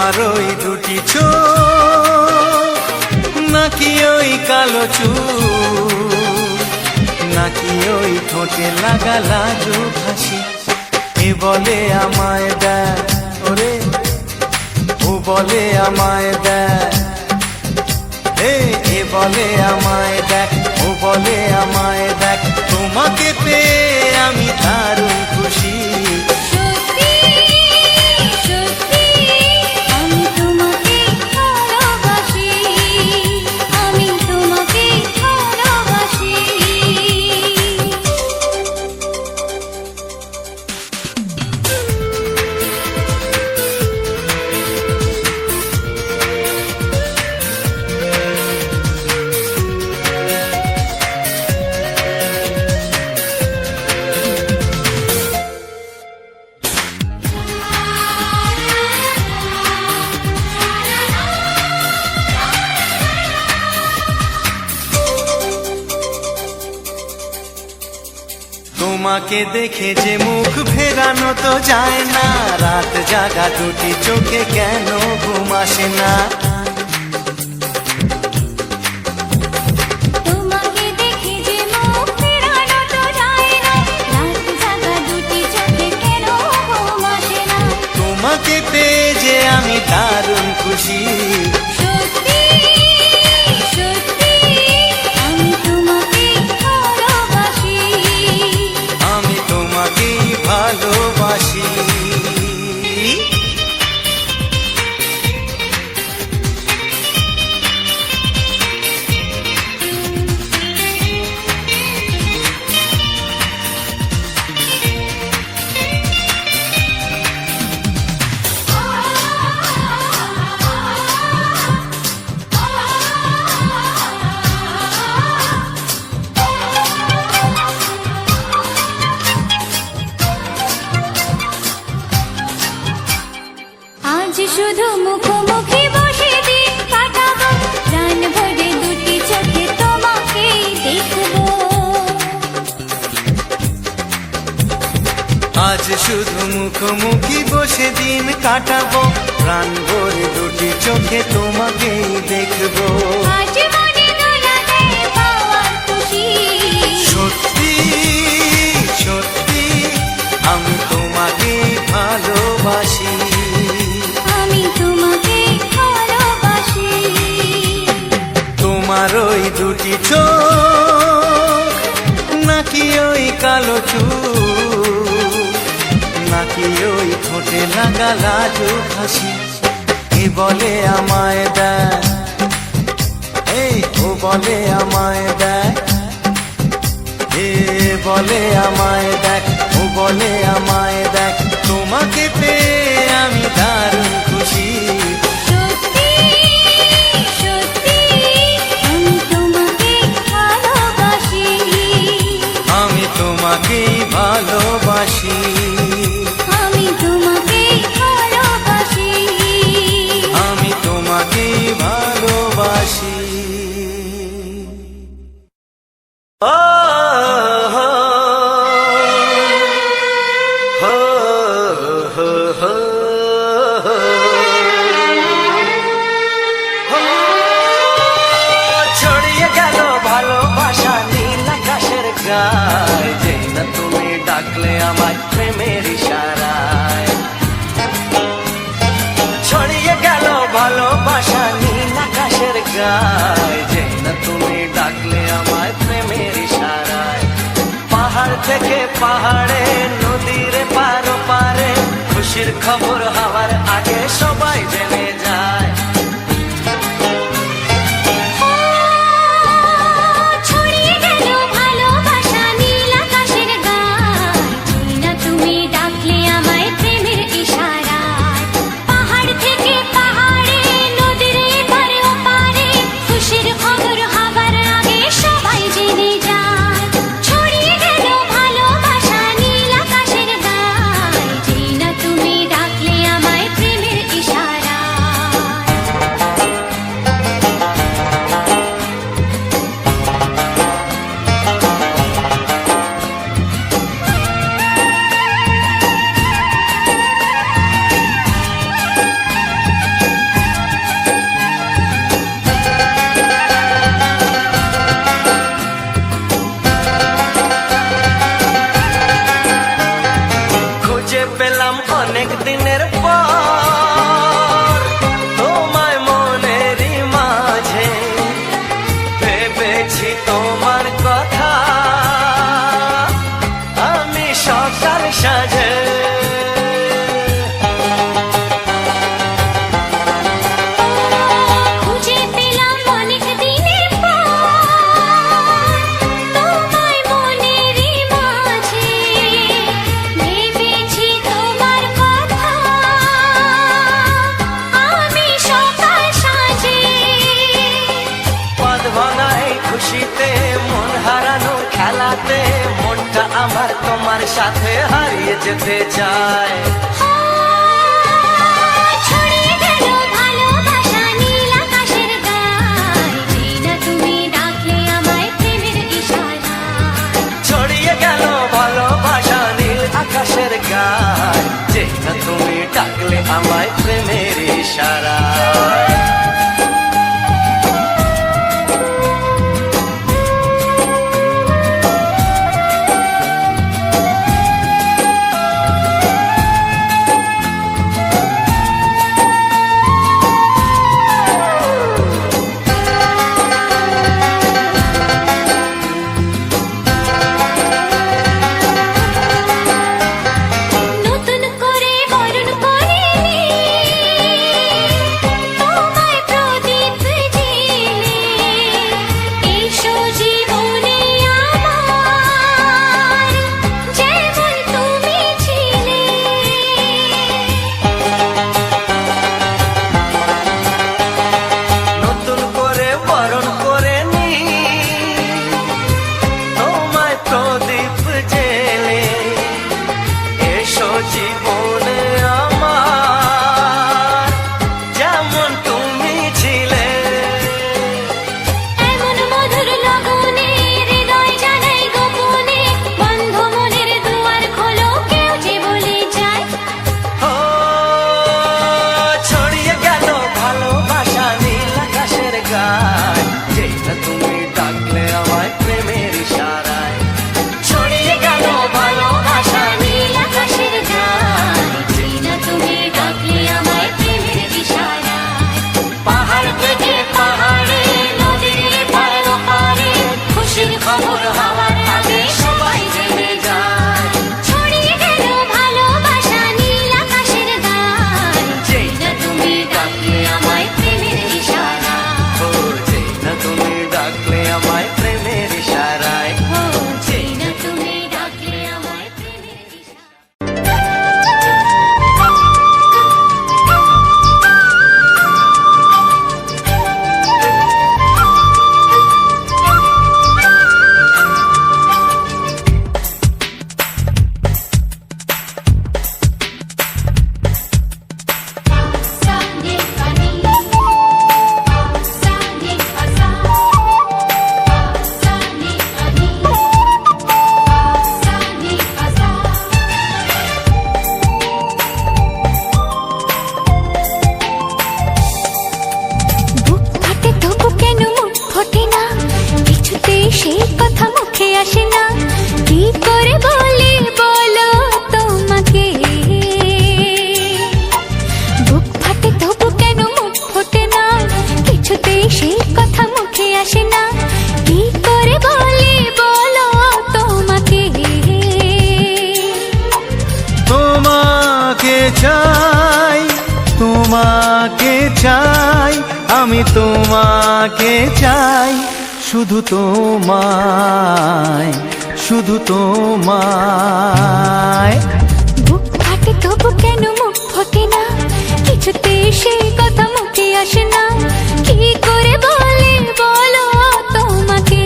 তোমার ওই দুটি চোখ, নাকি ওই কালো চুল, নাকি ওই ঠোঁটে লাগা লাজুক হাসি। এ বলে আমায় দেখ ওরে, ও বলে আমায় দেখ, এ বলে আমায় দেখ, ও বলে আমায় দেখ, তোমাকে পেয়ে আমি দারুণ খুশি। তোমাকে দেখে যে মুখ ফেরানো তো যায় না, রাত জাগা দুটি চোখে কেন ঘুম আসে না। তোমাকে দেখে যে মুখ ফেরানো তো যায় না, রাত জাগা দুটি চোখে কেন ঘুম আসে না। তোমাকে পেয়ে যে আমি দারুণ খুশি। ভালোবাসি শুধু মুখোমুখি বসে দিন কাটাবো, প্রাণ ভরে দুটি চোখে তোমাকে দেখবো। আজ শুধু মুখোমুখি বসে দিন কাটাবো, প্রাণ ভরে দুটি চোখে তোমাকেই দেখবো। আজ মনে দোলাতে পাওয়ার খুশি, সত্যি সত্যি আমি তোমাকে ভালোবাসি। তোমার ওই দুটি চোখ, নাকি ওই কালো চুল, নাকি ওই ঠোঁটে লাগা লাজুক হাসি। এ বলে আমায় দেখ, ও বলে আমায় দেখ, এ বলে আমায় দেখ, ও বলে আমায় দেখ, তোমাকে পেয়ে আমি দারুণ খুশি। তোমাকেই ভালোবাসি, আমি তোমাকেই ভালোবাসি, আমি তোমাকেই ভালোবাসি। ছড়িয়ে গেল ভালোবাসা নীল আকাশের গায়, যেই না তুমি ডাকলে আমার প্রেমের ইশারায়। ছড়িয়ে গেল ভালোবাসা নীল আকাশের গায়, যেই না তুমি ডাকলে আমার প্রেমের ইশারায়। পাহাড় থেকে পাহাড়ে, নদীর পারো পারে, খুশির খবর হওয়ার আগে সবাই জেনে যায়। তুমি ডাকলে আমায় প্রেমের ইশারা। তোমার কথা আমি সকাল সাজে খুঁজে পেলাম অনেক দিনের পর তোমায় মনেরই মাঝে ভেবেছি তোমার কথা আমি সকাল সাজে পদ ভাঙা এই খুশিতে মন হারানোর খেলাতে মনটা আমার তোমার সাথে হারিয়ে যেতে চায় ছড়িয়ে গেল ভালোবাসা নীল আকাশের গায়ে যেনা তুমি ডাকলে আমায় প্রেমের ইশারায় ছড়িয়ে গেল ভালোবাসা নীল আকাশের গায় যে না তুমি ডাকলে আমায় প্রেমের ইশারায় নতুন করে বরণ করিনি তোমায় প্রদীপ জেলে এসো জীবনে আমার যেমন তুমি ছিলে নতুন করে বরণ করে নি তোমায় প্রদীপ জেলে এসো জীবনে আমার যেমন তুমি ছিলে এমন মধুর লগনে হৃদয় জানাই গোপনে বন্ধ মনের দুয়ার খোলো কেউ যে বলে যায় ও ছড়িয়ে গেল ভালোবাসা নীল আকাশের গায় যেটা তুমি ডাকলে আমায় প্রেমের ইশারায় ছড়িয়ে গেল ভালোবাসা নীল আকাশের গায় যেনা তুমি ডাকলে আমায় প্রেমের ইশারায় পাহাড় থেকে পাহাড়ে নদীর পার পারে খুশির খবর হওয়ার আগে সবাই জেনে যায় ছড়িয়ে গেল ভালোবাসা নীল আকাশের গায়ে যেটা তুমি ডাকলে আমায় প্রেমের ইশারায় ও যেটা তুমি ডাকলে আমায় প্রেমের ইশারায় ও যেনা তুমি ডাকলে আমায় প্রেমের ইশারায় সানি কানি সানি আসা সানি কানি সানি আসা বুক ফাটে তবু কেন মুখ ফোটে না কিছুতে সেই কথা মুখে আসে না কি করে বলি বলো তোমাকে বুক ফাটে তবু কেন মুখ ফোটে না কিছুতে সেই কথা মুখে আসে না কি করে বলি বলো তোমাকে তোমাকে চাই তোমাকে চাই আমি তোমাকে চাই শুধু তোমায় শুধু তোমায় বুক ফাটে তবু কেন মুখ ফোটে না কিছুতে সেই কথা মুখে আসে না কি করে বলি বলো তোমাকে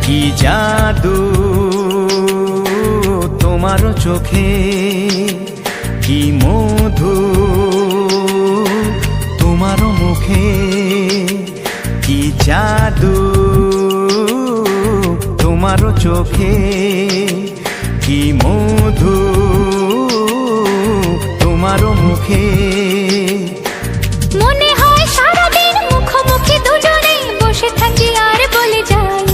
কি জাদু তোমারও চোখে, কি মধু তোমারও মুখে, কি জাদু তোমারও চোখে, কি মধু তোমারও মুখে। মনে হয় সারাদিন মুখোমুখি দুজনে বসে থাকি আর বলে যাই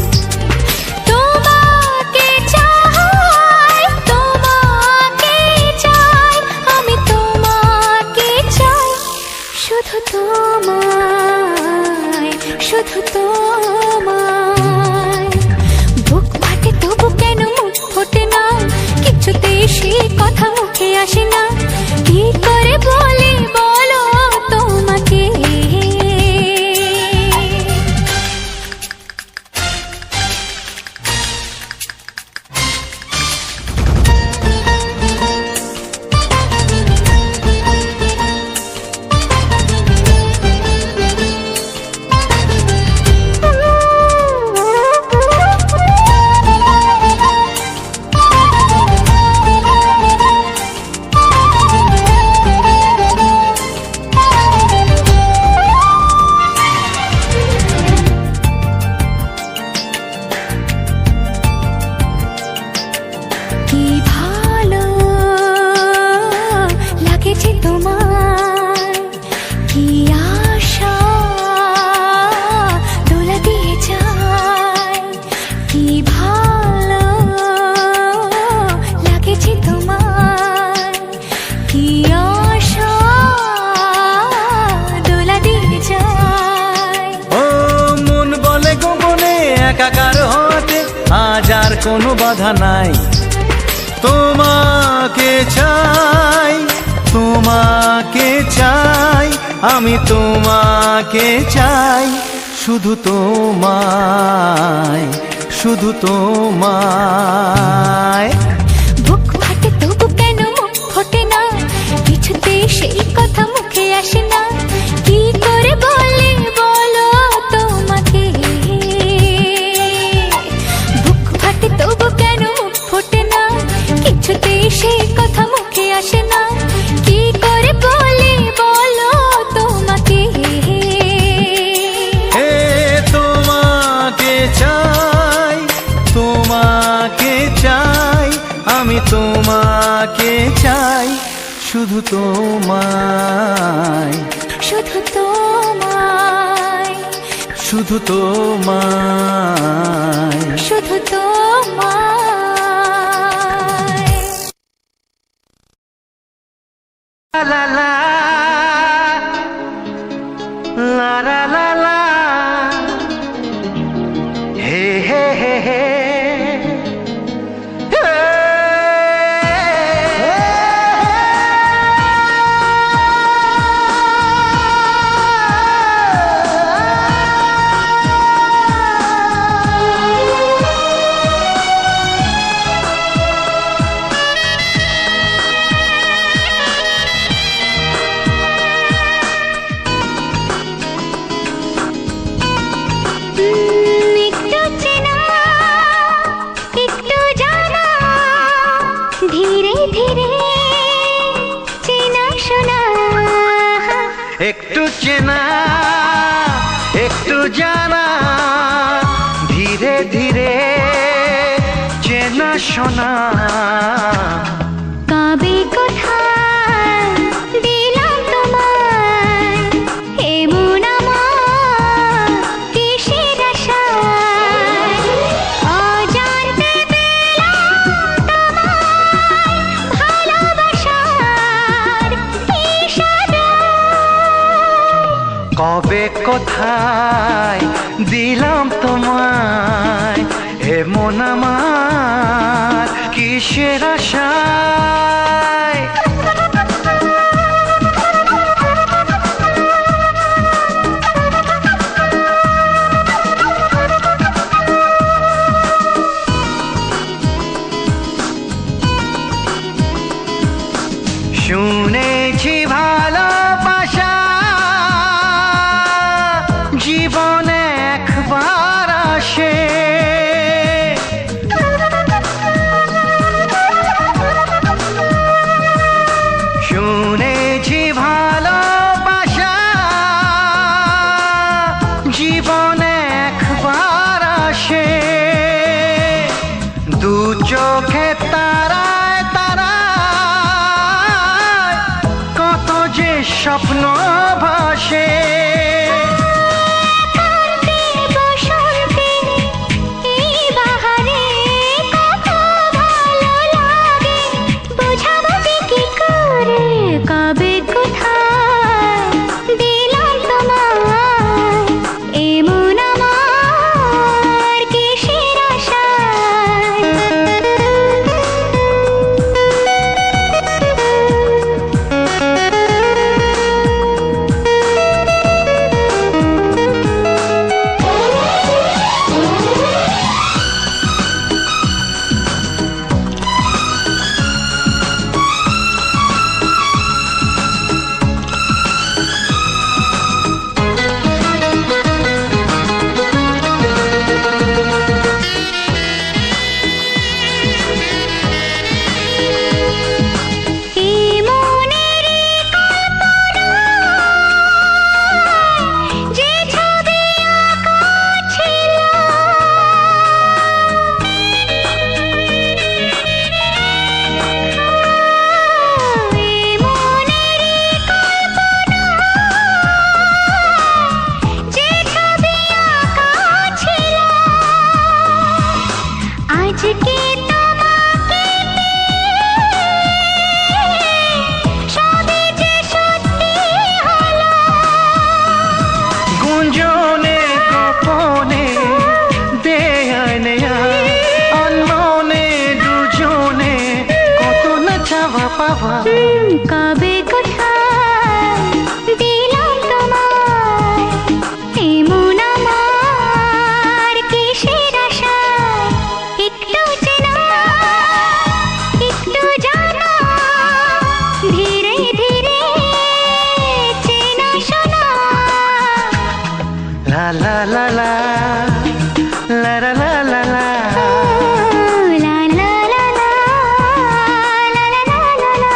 তোমাকে চাই, তোমাকে চাই, আমি তোমাকে চাই, শুধু তোমায়, শুধু তোমায়। বুক ফাটে তবু কেন মুখ ফোটে না, কিছুতেই সে কথা মুখে আসে না, কি করে বলি বলো তোমাকে। কি ভালো লাগেছে তোমায়, কি আশা দোলা দিয়ে যায়, কি ভালো লাগেছে তোমায়, কি আশা দোলা দিয়ে যায়। ও মন বলে গোপনে একাকার হতে আজ আর কোনো বাধা নাই, তোমাকে চাই, তোমাকে চাই, আমি তোমাকে চাই, শুধু তোমায়, শুধু তোমায়। বুক ফাটে তবু কেন মুখ ফোটে না, কিছুতে সেই কথা মুখে আসে না, কি করে বলে বলো তোমাকে। বুক ফাটে তবু কেন মুখ ফোটে না, কিছুতে সেই কথা মুখে আসে না, কি করে বলে বলো তোমাকে। হে তোমাকে চাই, তোমাকে চাই, আমি তোমাকে চাই, শুধু তোমায়, শুধু তোমায়, শুধু তোমায়। শুধু তোমায়। লা লা লা লা লা লা, হে হে হে হে, একটু চেনা, একটু জানা, ধীরে ধীরে চেনা শোনা। একটু চেনা, একটু জানা, ধীরে ধীরে চেনা শোনা। কবে কোথায় দিলাম তোমায় এমন আমার কিসের আশায়, অজান্তে পেলাম তোমায় ভালোবাসার ইশারায়। কবে কোথায় দিলাম তোমায় এমন আমার কিসের আশায়। শুনেছি ভালোবাসা জীবনে একবার আসে, চোখে তারায় তারায় কত যে স্বপ্ন ভাসে। গুঞ্জনে গোপনে দেয়ায় নেয়ায় অনমনে দুজনে কত না চাওয়া পাওয়া। কবে কোথায় দিলাম তোমায় এমন আমার কিসের আশায়। একটু চেনা একটু জানা ধীরে ধীরে চেনা শোনা। লা লা লা লা লা লা লা লা লা। La la la la la la la la la.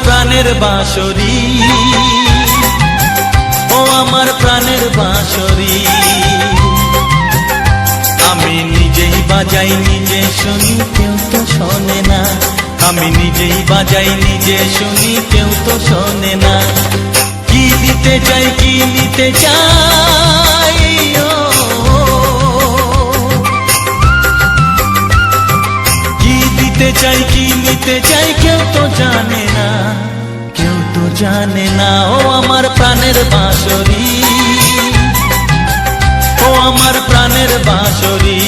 প্রাণের বাঁশরি, ও আমার প্রাণের বাঁশরি। আমি নিজেই বাজাই নিজে শুনি, কেউ তো শোনে না। আমি নিজেই বাজাই নিজে শুনি, কেউ তো শোনে না। কি দিতে চাই, কি নিতে চাই, ও কি দিতে চাই, কি নিতে চাই, কেউ তো জানে না, কেউ তো জানে না। ও আমার প্রাণের বাঁশরি, ও আমার প্রাণের বাঁশরি।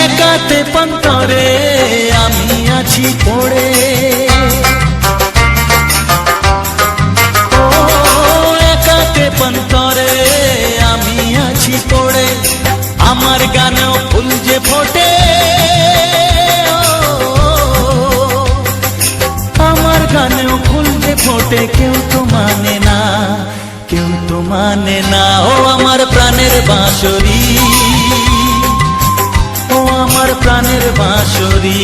একাতে পন্তরে আমি আছি পড়ে, ও একাতে পন্তরে আমি আছি পড়ে। আমার গানেও ফুল যে ফোটে, আমার গানেও ফুল যে ফোটে, কেউ তো মানে না, কেউ তো মানে না। ও আমার প্রাণের বাঁশরি, ও আমার প্রাণের বাঁশরি।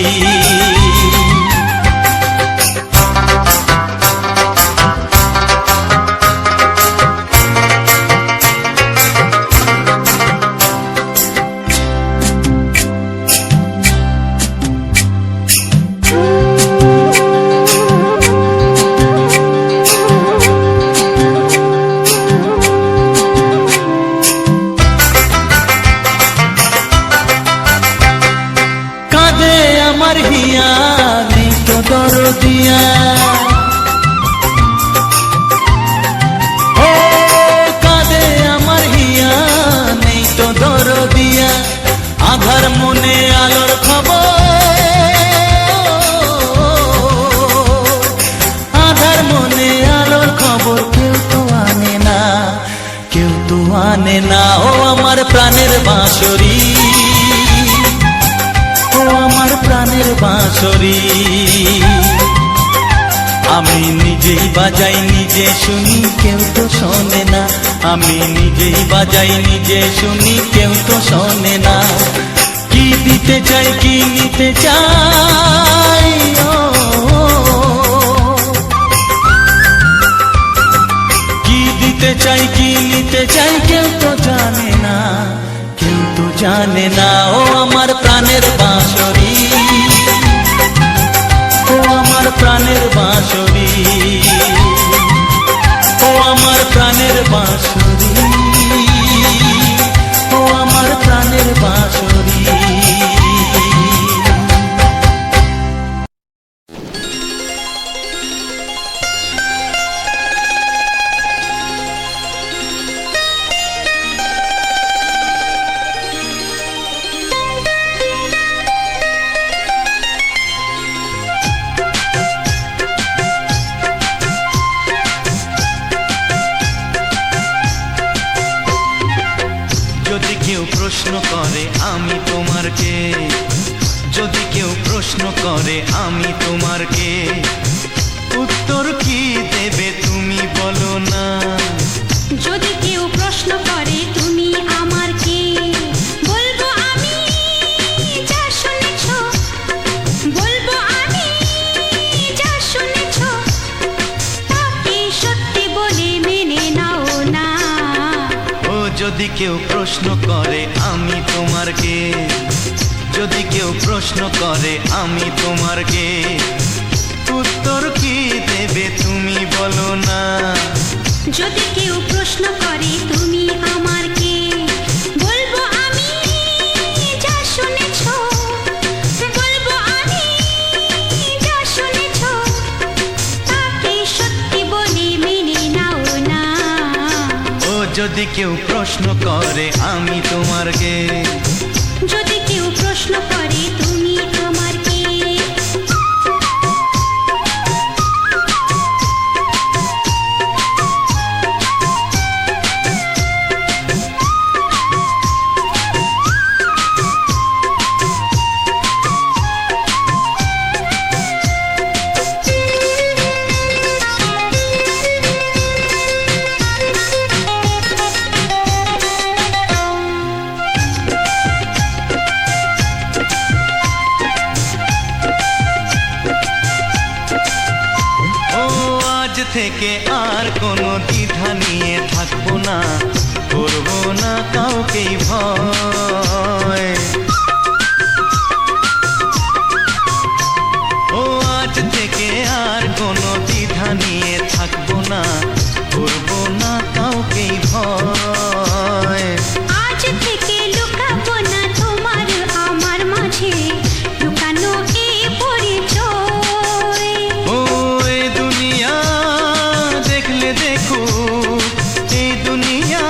আমার হিয়া নেই তো দরদিয়া, ও কাঁদে আমার হিয়া নেই তো দরদিয়া। আধার মনে আলোর খবর, আধার মনে আলোর খবর, কেউ তো আনে না, কেউ তো আনে না। ও আমার প্রাণের বাঁশরি, ও আমার প্রাণের বাঁশরি। আমি নিজেই বাজাই নিজে শুনি, কেউ তো শোনে না। আমি নিজেই বাজাই নিজে শুনি, কেউ তো শোনে না। কি দিতে চাই, কি নিতে চাই, ও কি দিতে চাই, কি নিতে চাই, কেউ তো জানে না, কেউ তো জানে না। ও আমার প্রাণের বাঁশরি, ও আমার প্রাণের বাঁশরি, ও আমার প্রাণের বাঁশরি, ও আমার প্রাণের বাঁশরি। যদি কেউ প্রশ্ন করে আমি তোমার কে, যদি কেউ প্রশ্ন করে আমি তোমার কে, উত্তর কি দেবে তুমি বলো না। যদি কেউ প্রশ্ন করে তুমি আমার কে, বলবো আমি যা শুনেছ, বলবো আমি যা শুনেছ, তাকে সত্যি বলে মেনে নাও না। ও যদি কেউ প্রশ্ন করে আমি তোমার কে, যদি কেউ প্রশ্ন করে আমি তোমার কে, উত্তর কি দেবে তুমি বলো না। যদি কেউ প্রশ্ন করে তুমি আমার কে, বলবো আমি যা শুনেছ, বলবো আমি যা শুনেছ, তাকে সত্যি বলে মেনে নাও না। ও যদি কেউ প্রশ্ন করে আমি তোমার কে, যদি কেউ প্রশ্ন করে তুমি আমার কে। থেকে আর কোনো দ্বিধা নিয়ে থাকবো না, করবো না কাউকেই ভয়। ও আজ থেকে আর কোনো দ্বিধা নিয়ে থাকবো না, করবো না কাউকেই ভয়। আজ থেকে লুকাবো না তোমার আমার মাঝে লুকানো এই পরিচয়। ও এই দুনিয়া দেখলে দেখুক, এই দুনিয়া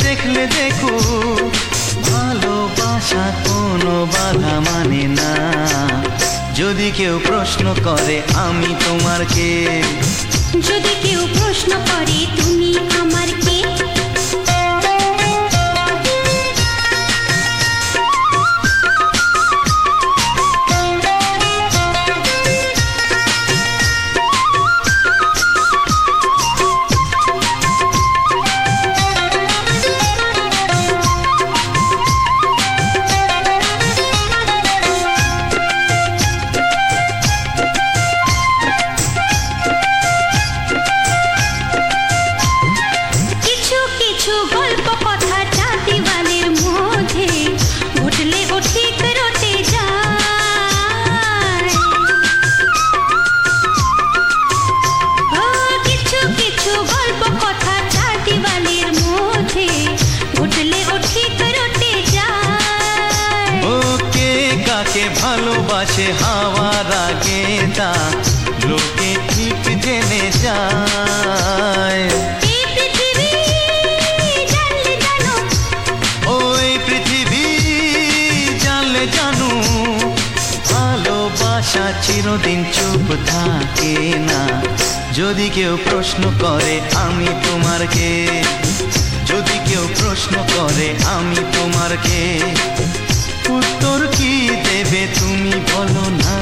দেখলে দেখুক, ভালোবাসা কোনো বাধা মানে না। যদি কেউ প্রশ্ন করে আমি তোমার কে, যদি কেউ প্রশ্ন করে তুমি আমার কে, কিছু কিছু গল্প কথা চাঁদিওয়ালের মধ্যে ঘটলে ও ঠিক রটে যায়। ও কিছু কিছু গল্প কথা চাঁদিওয়ালের মধ্যে ঘটলে ও ঠিক রটে যায়। ও কে কাকে ভালোবাসে হাওয়ার আগে তা লোকে ঠিক জেনে যায়। এই পৃথিবী জানলে জানো, ওই পৃথিবী জানলে জানু, ভালোবাসা চিরদিন চুপ থাকে না। যদি কেউ প্রশ্ন করে আমি তোমার কে, যদি কেউ প্রশ্ন করে আমি তোমার কে, উত্তর কি দেবে তুমি বলো না।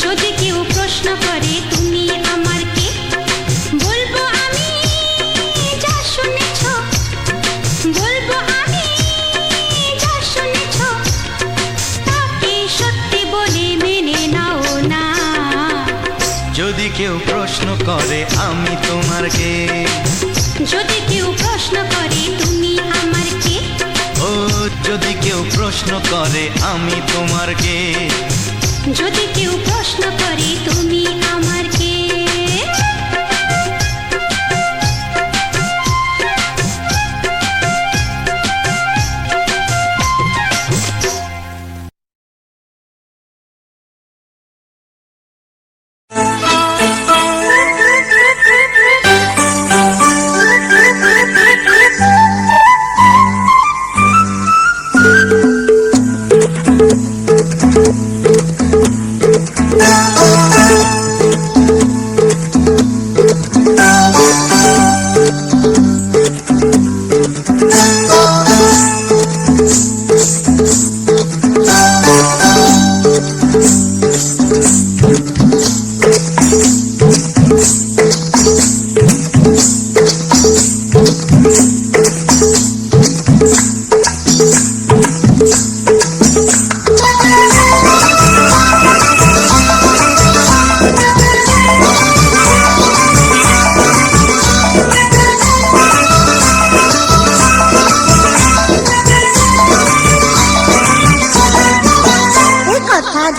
যদি কেউ প্রশ্ন করে তুমি আমার কে, বলবো আমি যা শুনেছ, বলবো আমি যা শুনেছ, তাকে সত্যি বলে মেনে নাও না। যদি কেউ প্রশ্ন করে আমি তোমার কে, যদি কেউ প্রশ্ন করে তুমি আমার কে, ও যদি কেউ প্রশ্ন করে আমি তোমার কে, যদি কেউ প্রশ্ন করে তুমি আমার কে।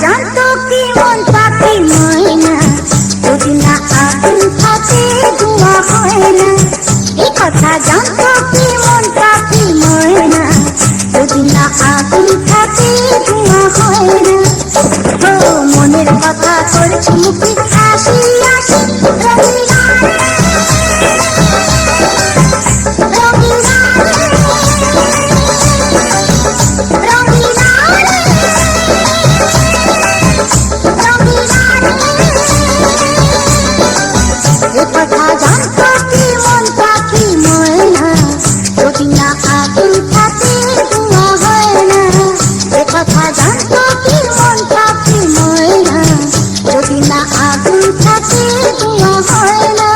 জানতো কি মন পাখি ময়না, যদি না আগুন থাকে ধোঁয়া হয় না। এই কথা জানতো কি মন পাখি ময়না, যদি না আগুন থাকে ধোঁয়া হয় না। ও মনের কথা করছি মুখে হাসি হাসি, রঙিনা রঙিনা রঙিনা কথা জানতো কি মন পাখি ময়না, যদি না আগুন থাকে ধোঁয়া হয় না। কথা জানতো কি মন পাখি ময়না, যদি না আগুন থাকে ধোঁয়া হয় না।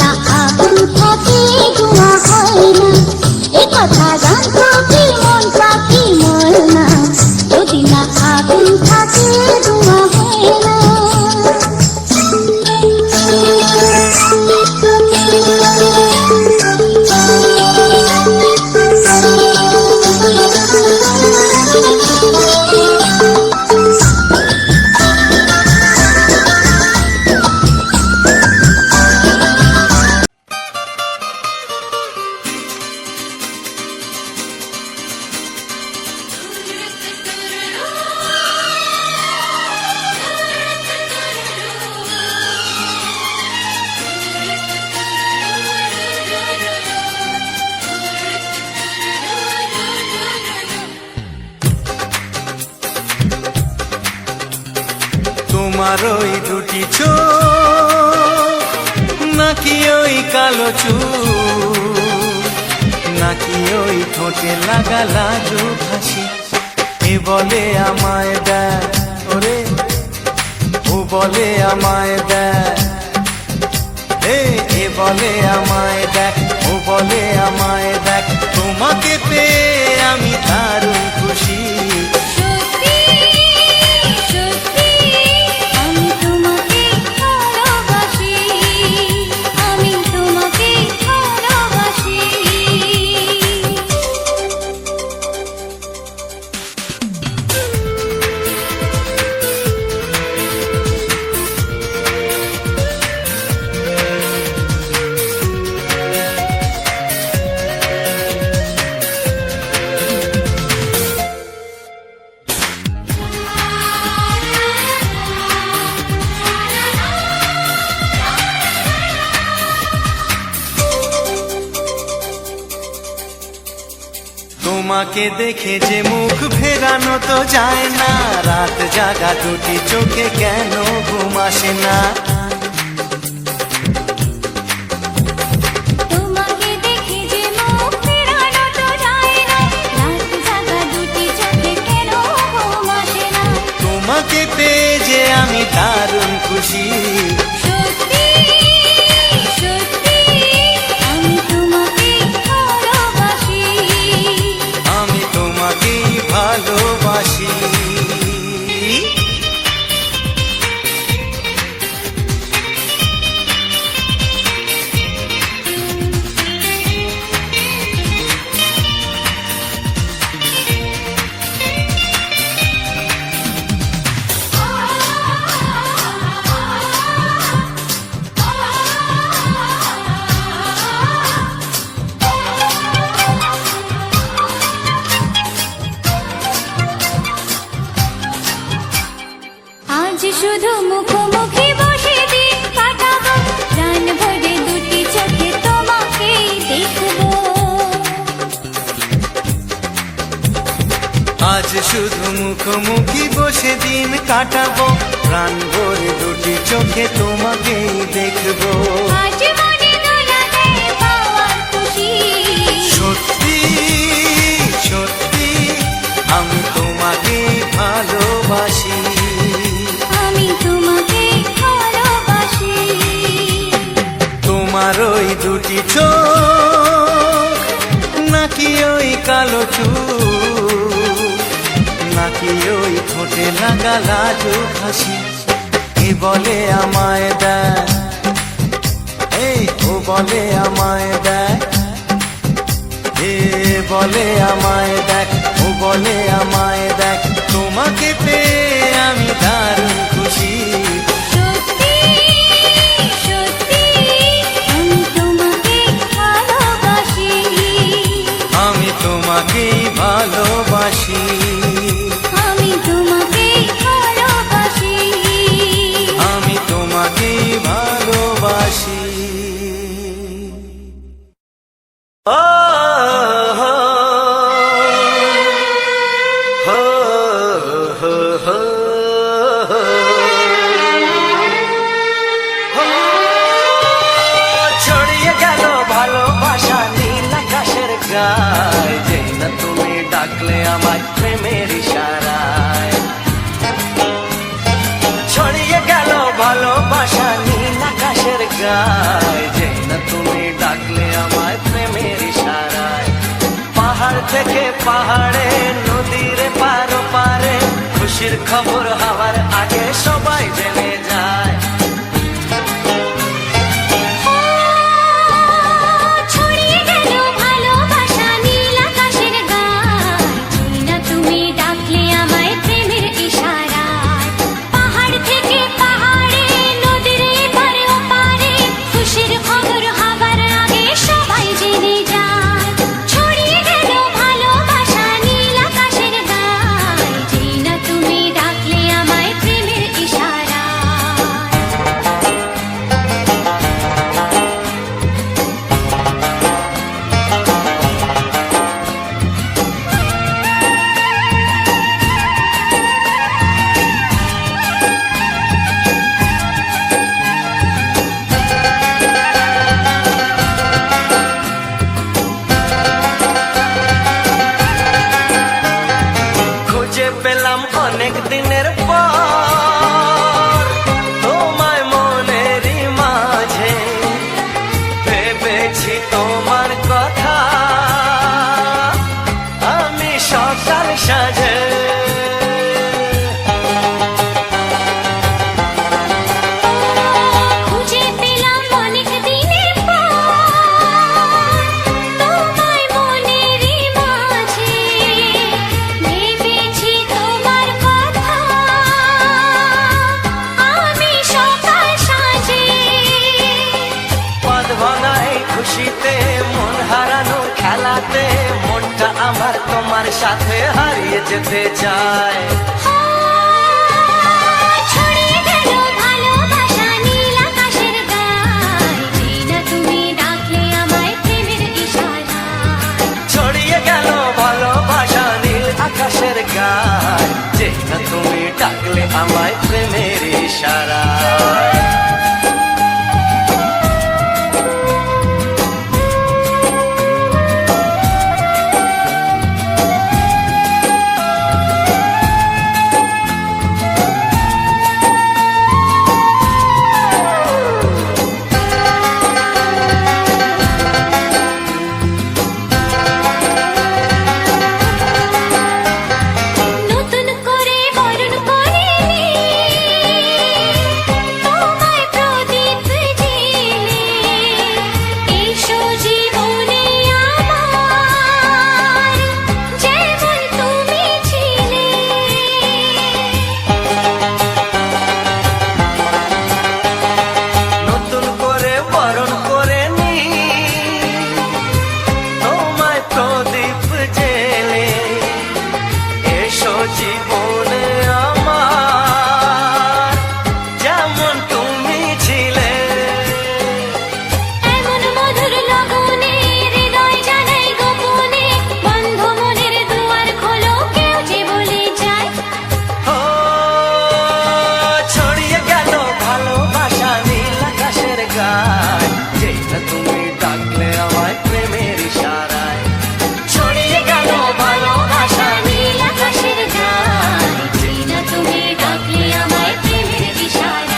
না আগুন থাকে ধোঁয়া হয় না, এ কথা জানতো কি মন পাখি ময়না, যদি না আগুন থাকে ধোঁয়া হয় না। তোমার ওই দুটি চোখ নাকি ওই কালো চুল, নাকি ওই ঠোঁটে লাগা লাজুক হাসি, এ বলে আমায় দেয় ওরে, ও বলে আমায় দেয়, এ বলে আমায় দেখ, ও বলে আমায় দেখ, তোমাকে পেয়ে আমি দারুণ খুশি। সত্যি সত্যি আমি তোমাকে ভালোবাসি, আমি তোমাকে ভালোবাসি। তোমাকে দেখে যে মুখ ফেরানো তো যায় না, রাত জাগা দুটি চোখে কেন ঘুম আসে না। তোমাকে দেখে যে মুখ ফেরানো তো যায় না, রাত জাগা দুটি চোখে কেন ঘুম আসে না। তোমাকে পেয়ে যে আমি দারুণ খুশি। সত্যি সত্যি আমি তোমাকে ভালোবাসি, আমি তোমাকেই ভালোবাসি। আজ শুধু মুখোমুখি বসে দিন কাটাবো, প্রাণ ভরে দুটি চোখে তোমাকেই দেখবো। আজ শুধু মুখোমুখি বসে দিন কাটাবো, প্রাণ ভরে দুটি চোখে তোমাকেই দেখবো। আজ মনে দোলা দেয় পাওয়ার খুশি। সত্যি সত্যি আমি তোমাকেই ভালোবাসি। আমি তোমাকে ভালোবাসি। তোমার ওই দুটি চোখ নাকি ওই কালো চুল, নাকি ওই ঠোঁটে লাগা লাজুক হাসি, এ বলে আমায় দেয়, ও বলে আমায় দেয়, এ বলে আমায় দেখ, ও বলে আমায় দেখ, তোমাকে পেয়ে আমি দারুণ খুশি। সত্যি সত্যি আমি তোমাকে ভালোবাসি, আমি তোমাকেই ভালোবাসি। আমি তোমাকে ভালোবাসি। আমি তোমাকেই ভালোবাসি। ও হো হো হো হো হো। ছড়িয়ে গেল ভালোবাসা নীল আকাশের গায়, যেই না তুমি ডাকলে আমায় প্রেমের ইশারায়। ছড়িয়ে গেল ভালোবাসা নীল আকাশের গায়, যেই না পাহাড়ে নদীর পারো পারে খুশির খবর হওয়ার আগে সবাই জেনে যায়। ছড়িয়ে গেল ভালোবাসা নীল আকাশের গায়, না তুমি ডাকলে আমায় প্রেমের ইশারায়। পাহাড় থেকে পাহাড়ে নদীর এপারে ওপারে খুশির খবর হবার আগে সবাই জেনে যায়। ছড়িয়ে গেল ভালোবাসা নীল আকাশের গায়, না তুমি ডাকলে আমায় প্রেমের ইশারায়। খুঁজে পেলাম অনেক দিনের পর তোমায় মনেরই মাঝে, ভেবেছি তোমার কথা আমি সকাল সাজে। খুঁজে পেলাম অনেক দিনের পর তোমায় মনেরই মাঝে, ভেবেছি তোমার কথা আমি সকাল সাজে। পদ ভাঙা এই খুশিতে মন হারানোর খেলাতে মনটা আমার তোমার সাথে হারিয়ে যেতে চায়। ছড়িয়ে গেল ভালোবাসা নীল আকাশের গায়, না তুমি ডাকলে আমায় প্রেমের ইশারায়। ছড়িয়ে গেল ভালোবাসা নীল আকাশের গায়, যে না তুমি ডাকলে আমায় প্রেমের ইশারায়। নতুন করে বরণ করিনি তোমায় প্রদীপ জেলে, এসো জীবনে আমার যেমন তুমি ছিলে। নতুন করে বরণ করে নি তোমায় প্রদীপ জেলে, এসো জীবনে আমার যেমন তুমি ছিলে। এমন মধুর লগনে হৃদয় জানাই গোপনে, বন্ধ মনের দুয়ার খোলো কেউ যে বলে যায়। ও ছড়িয়ে গেল ভালোবাসা নীল আকাশের গায়, যে না তুমি ডাকলে আমায় প্রেমের ইশারায়। ছড়িয়ে গেল ভালোবাসা নীল আকাশের গায়, যে না তুমি ডাকলে আমায় প্রেমের ইশারায়।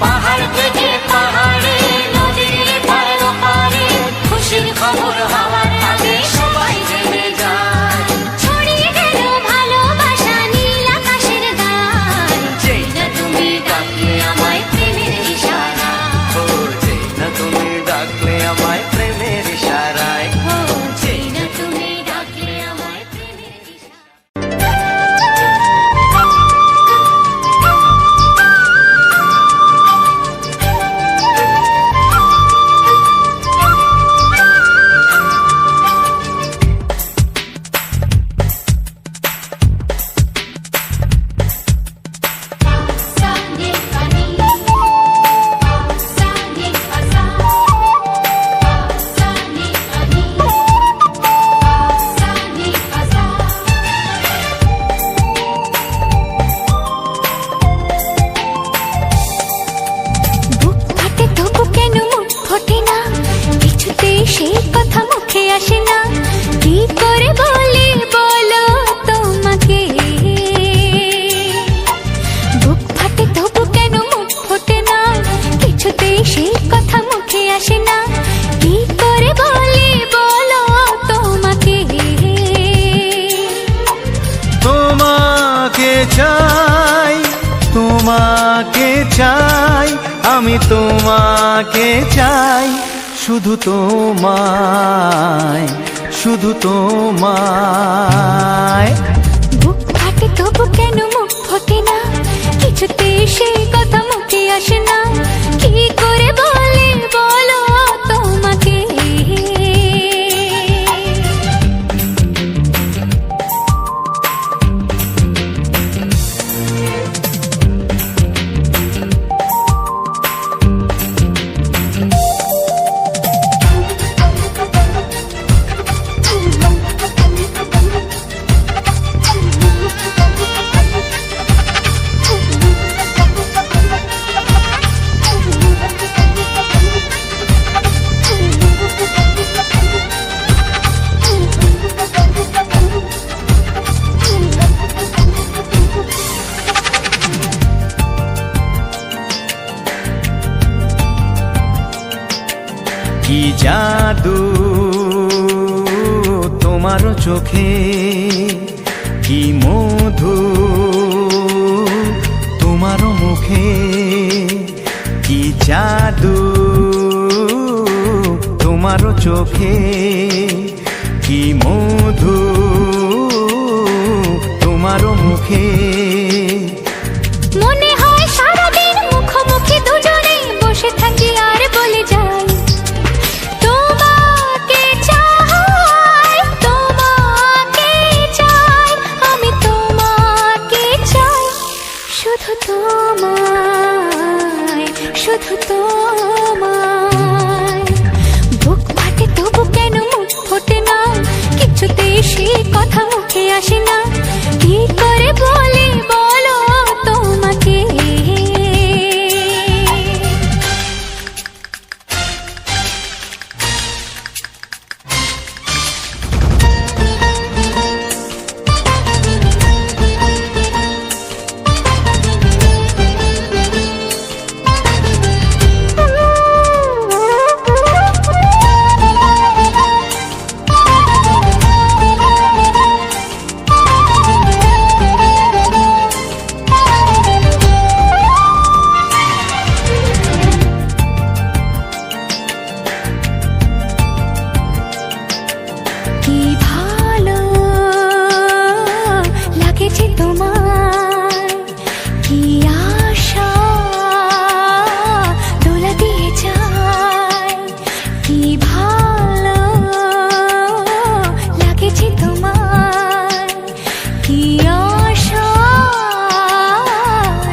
পাহাড় থেকে পাহাড়ে নদীর পারে ওপারে খুশির খবর হওয়ার আগে সবাই জেনে যায়। ছড়িয়ে গেল ভালোবাসা নীল আকাশের গায়, যে না তুমি ডাকলে আমায় প্রেমের ইশারায়। ও যে না তুমি ডাকলে আমায় প্রেমের ইশারায়। ও যে না তুমি ডাকলে আমায় প্রেমের ইশারায়। Sa ni pa ni, sa ni pa sa. আমি তোমাকে চাই, শুধু তোমায়, শুধু তোমায়। বুক ফাটে তবু কেন মুখ ফোটে না, কিছুতে সেই কথা মুখে আসে না, কি করে বলে বলো তোমাকে। কি জাদু তোমার চোখে, কি মধু তোমার মুখে, কি জাদু তোমার চোখে, কি মধু তোমার মুখে। মনে হয় সারাদিন মুখোমুখি দুজনে বসে থাকি আর বলে যাই, তোমাকে চাই, তোমাকে চাই, আমি তোমাকে চাই, শুধু তোমায়, শুধু তোমায়। বুক ফাটে তবু কেন মুখ ফোটে না, কিছুতে সেই কথা মুখে আসে না, কি করে বলে বলো তোমাকে। কি ভালো লাগেছে তোমার, কি আশা দোলা দিয়ে যায়, কি ভালো লাগেছে তোমার, কি আশা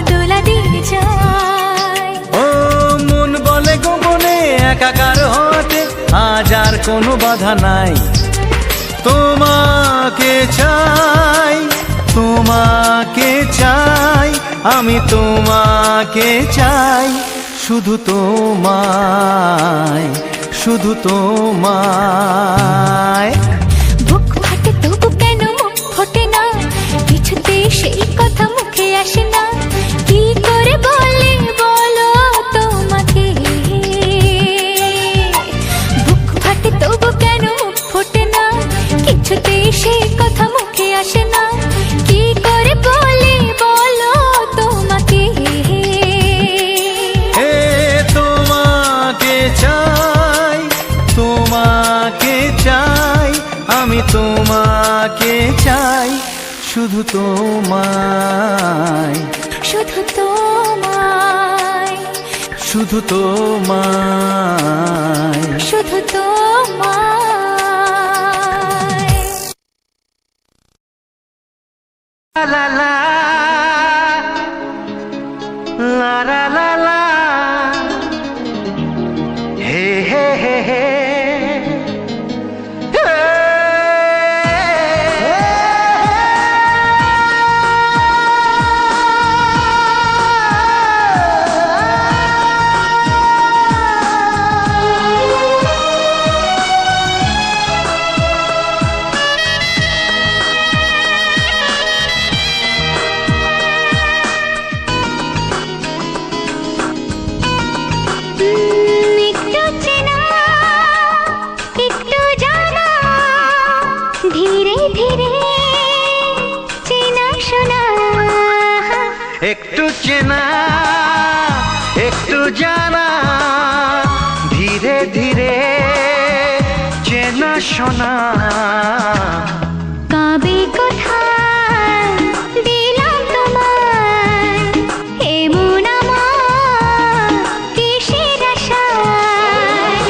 দোলা দিয়ে যায়। ও মন বলে গোপনে একাকার হতে আজ আর কোনো বাধা নাই, তোমাকে চাই, তোমাকে চাই, আমি তোমাকে চাই, শুধু তোমায়, শুধু তোমায়। বুক ফাটে তবু কেন মুখ ফোটে না, কিছুতে সেই কথা মুখে আসে না, কি করে বলে বলো তোমাকে। বুক ফাটে তবু কেন মুখ ফোটে না, কিছুতে সেই কথা মুখে আসে না, কি করে বলে বলো তোমাকে। হে তোমাকে চাই, তোমাকে চাই, আমি তোমাকে চাই, শুধু তোমায়, শুধু তোমায়, শুধু তোমায়। শুধু তোমায়। লা লা লা লা লা লা, হে হে হে হে, একটু চেনা একটু জানা সোনা কবে কোথায় দিলাম তোমায় এমন আমার কিসের আশায়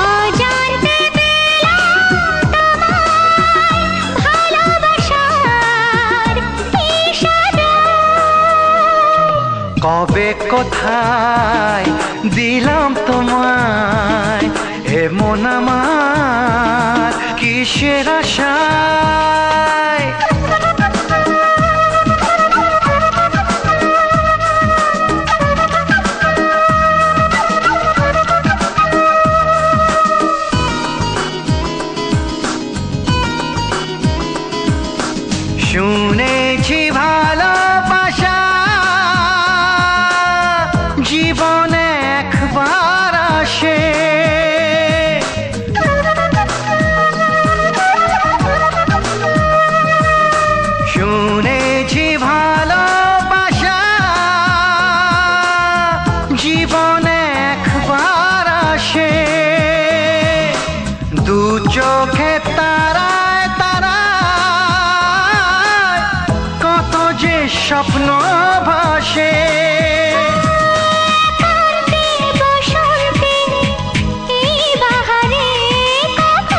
অজান্তে পেলাম তোমায় ভালোবাসার ইশারায় কবে কোথায় দিলাম তোমায় এমন আমার কিসের আশায় শুনেছি ভালোবাসা জীবনে একবার আসে শুনেছি ভালোবাসা জীবনে একবার আসে দু চোখে তারায় তারায় কত যে স্বপ্ন ভাসে কান্তে বসন্তে এই বাহারে কত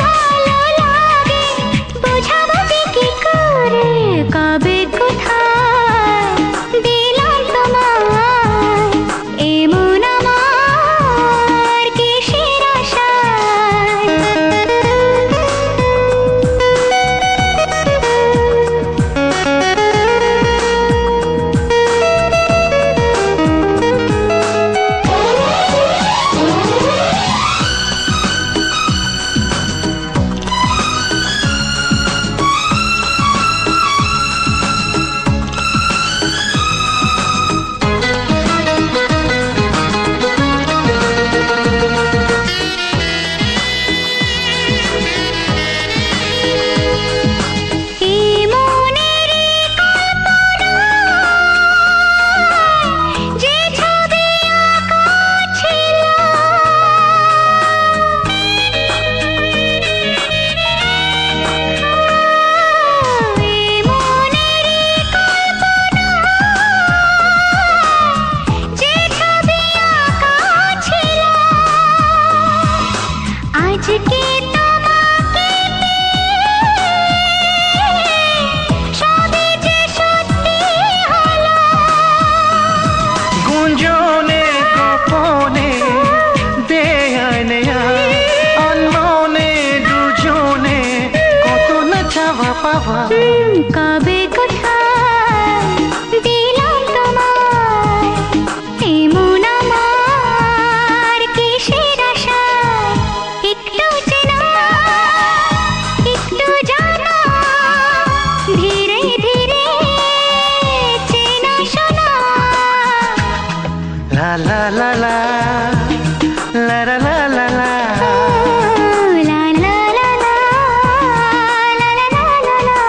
ভালো লাগে বোঝাবো যে কি করে কবে কোথায় দিলাম তোমায় এমন আমার কিসের আশায় এই মনেরই কল্পনায় যে ছবি আঁকা ছিল এই মনেরই কল্পনায় যে ছবি আঁকা ছিল আজকে তোমাকে সবই যে সত্যি হলো গুঞ্জনে গোপনে দেয়ানে অন্যনে দুজনে কত না চাওয়া পাওয়া কবে কোথায় দিলাম তোমায় এমন আমার কিসের আশায় একটু চেনা একটু জানা ধীরে ধীরে চেনা শোনা লা লা লা লা লা লা লা লা লা লা লা লা লা লা লা লা লা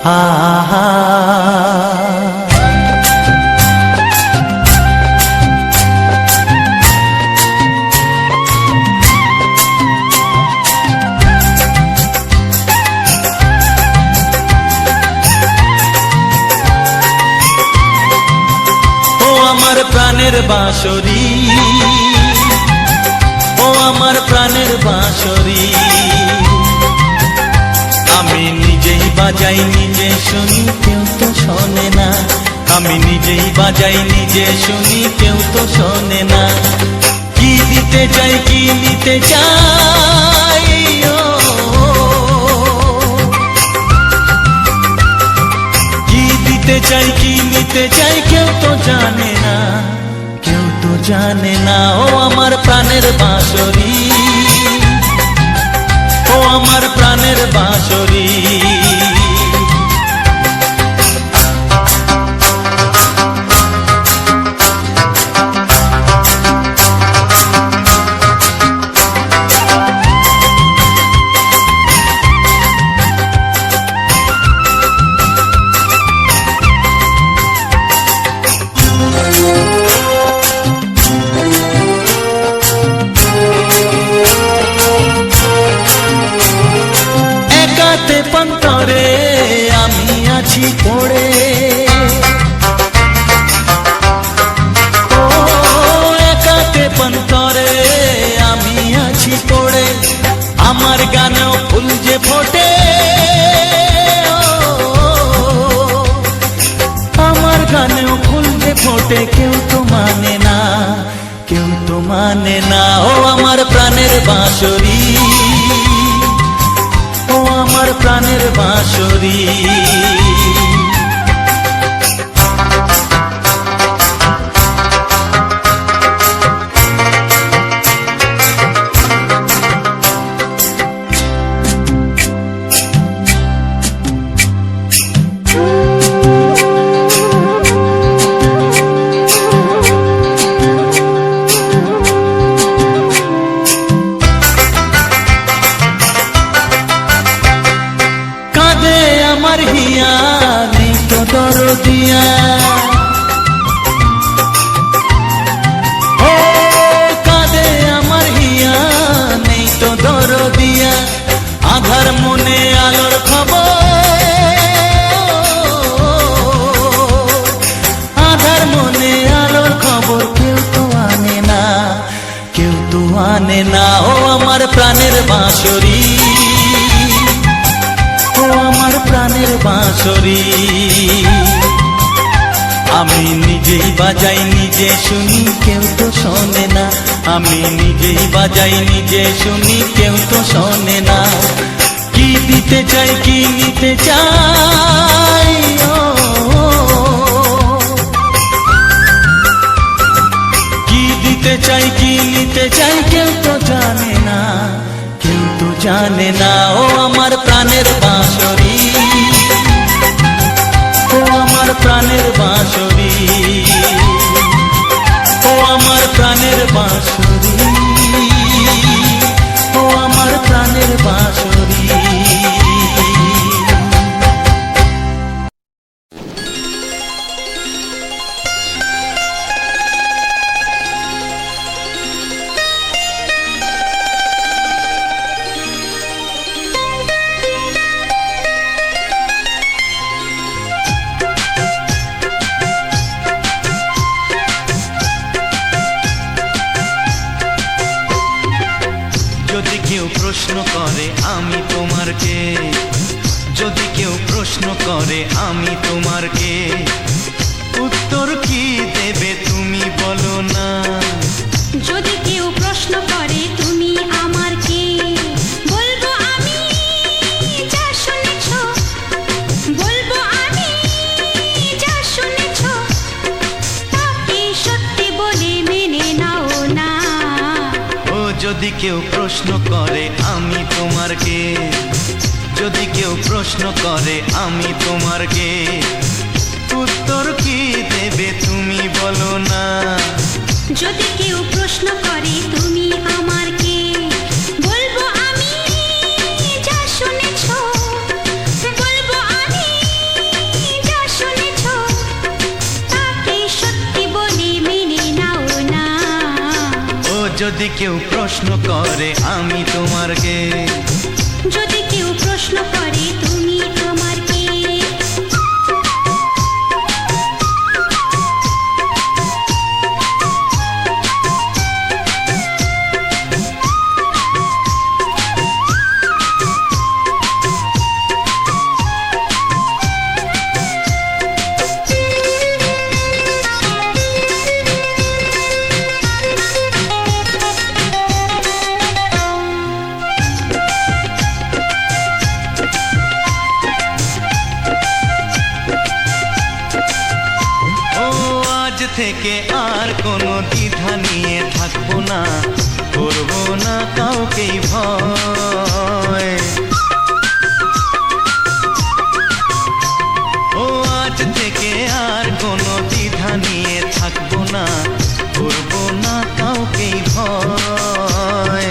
আহা আমার প্রাণের বাঁশরি, ও আমার প্রাণের বাঁশরি, আমি নিজেই বাজাই নিজে শুনি কেউ তো শোনে না, আমি নিজেই বাজাই নিজে শুনি কেউ তো শোনে না। কি দিতে চাই কি নিতে চাই, ও কি দিতে চাই কি নিতে চাই কেউ তো জানে না, কেউ তো জানে না। ও আমার প্রাণের বাঁশরি, ও আমার প্রাণের বাঁশরি, পন্তরে আমি আছি পড়ে, ও একাতে পন্তরে আমি আছি পড়ে, আমার গানেও ফুল যে ফোটে, আমার গানেও ফুল যে ফোটে, কেউ তো মানে না, কেউ তো মানে না। ও আমার প্রাণের বাঁশরি, ও আমার প্রাণের বাঁশরি, আমার হিয়া নেই তো দরদিয়া, ও কাঁদে আমার হিয়া নেই তো দরদিয়া, আধার মনে আলোর খবর, আধার মনে আলোর খবর কেউ তো আনে না, কেউ তো আনে না। ও আমার প্রাণের বাঁশরি, ও আমার প্রাণের বাঁশরি, আমি নিজেই বাজাই নিজে শুনি কেউ তো শোনে না, আমি নিজেই বাজাই নিজে শুনি কেউ তো শোনে না। কি দিতে চাই কি নিতে চাই, ও কি দিতে চাই কি নিতে চাই কেউ তো জানে না, কেউ তো জানে না। ও আমার প্রাণের বাঁশরি, ও আমার প্রাণের বাঁশরি, ও আমার প্রাণের বাঁশরি, ও আমার প্রাণের বাঁশরি। যদি কেউ প্রশ্ন করে আমি তোমার কে, যদি কেউ প্রশ্ন করে আমি তোমার কে, উত্তর কি দেবে তুমি বলো না। যদি কেউ প্রশ্ন করে তুমি আমার কে, বলবো আমি যা শুনেছ, বলবো আমি যা শুনেছ, তাকে সত্যি বলে মেনে নাও না। ও যদি কেউ প্রশ্ন করে আমি তোমার কে, যদি কেউ প্রশ্ন করে আমি তোমার কে, উত্তর কি দেবে তুমি বলো না। যদি কেউ প্রশ্ন করে তুমি আমার কে, বলবো আমি যা শুনেছ, বলবো আমি যদি কেউ প্রশ্ন করে আমি তোমার কে, যদি কেউ প্রশ্ন করে তুমি আমার কে, থেকে আর কোনো দ্বিধা নিয়ে থাকবো না, করবো না কাউকেই ভয়। ও আজ থেকে আর কোনো দ্বিধা নিয়ে থাকবো না, করবো না কাউকেই ভয়।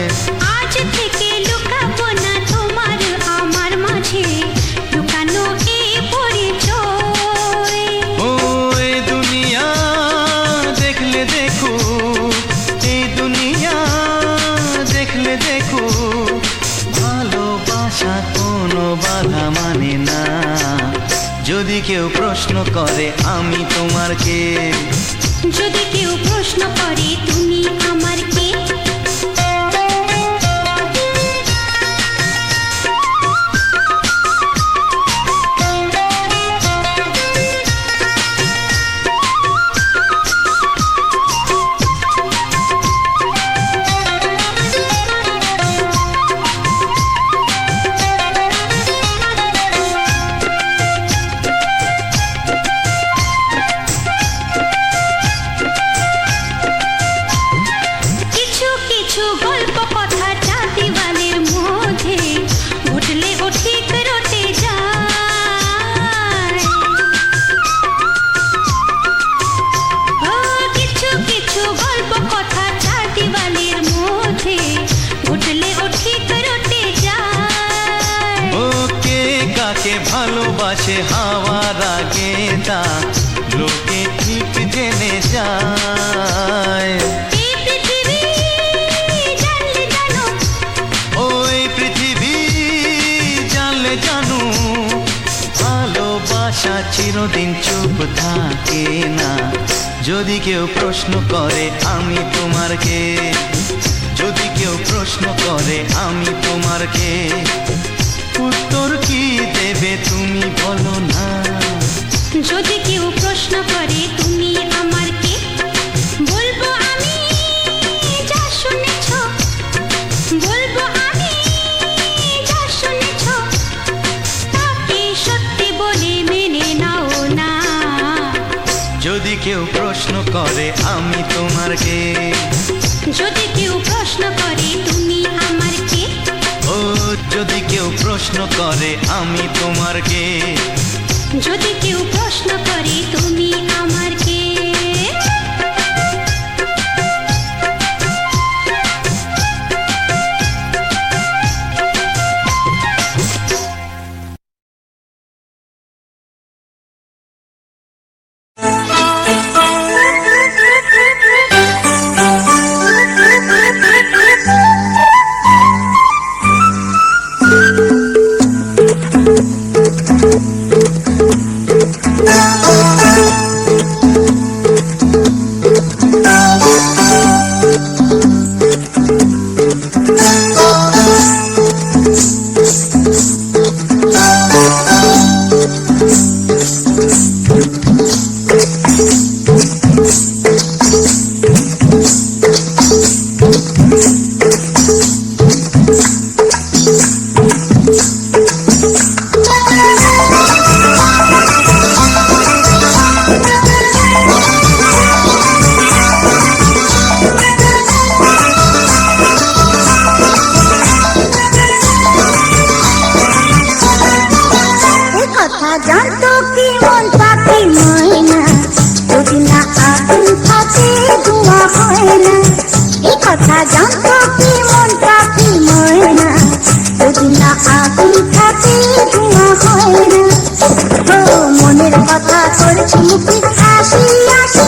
আজ থেকে লুকাবো না তোমার আমার মাঝে লুকানো এই পরিচয়। ও এই দুনিয়া দেখলে দেখো, এই দুনিয়া দেখলে দেখো, ভালোবাসা কোনো বাধা মানে না। যদি কেউ প্রশ্ন করে আমি তোমার কে, যদি কেউ প্রশ্ন করে তুমি আমার কে, ভালোবাসে হাওয়ার আগে তা লোকে ঠিক জেনে যায়। ওই পৃথিবী জানলে জানো, ভালোবাসা চিরদিন চুপ থাকে না। যদি কেউ প্রশ্ন করে আমি তোমার কে, যদি কেউ প্রশ্ন করে আমি তোমার কে, উত্তর কি দেবে তুমি বলো না। যদি কেউ প্রশ্ন করে তুমি আমার কে, বলবো আমি যা শুনেছ, বলবো আমি যা শুনেছ, তাকে সত্যি বলে মেনে নাও না। যদি কেউ প্রশ্ন করে আমি তোমার কে, যদি কেউ প্রশ্ন করে তুমি আমার কে, ও যদি কেউ প্রশ্ন করে আমি তোমার কে, যদি কেউ প্রশ্ন করে তুমি আমার কে। জানতো কি মন পাখি ময়না, যদি না আগুন থাকে ধোঁয়া হয় না। এই কথা জানতো কি মন পাখি ময়না, যদি না আগুন থাকে ধোঁয়া হয় না। ও মনের কথা করছি মুখে হাসি হাসি,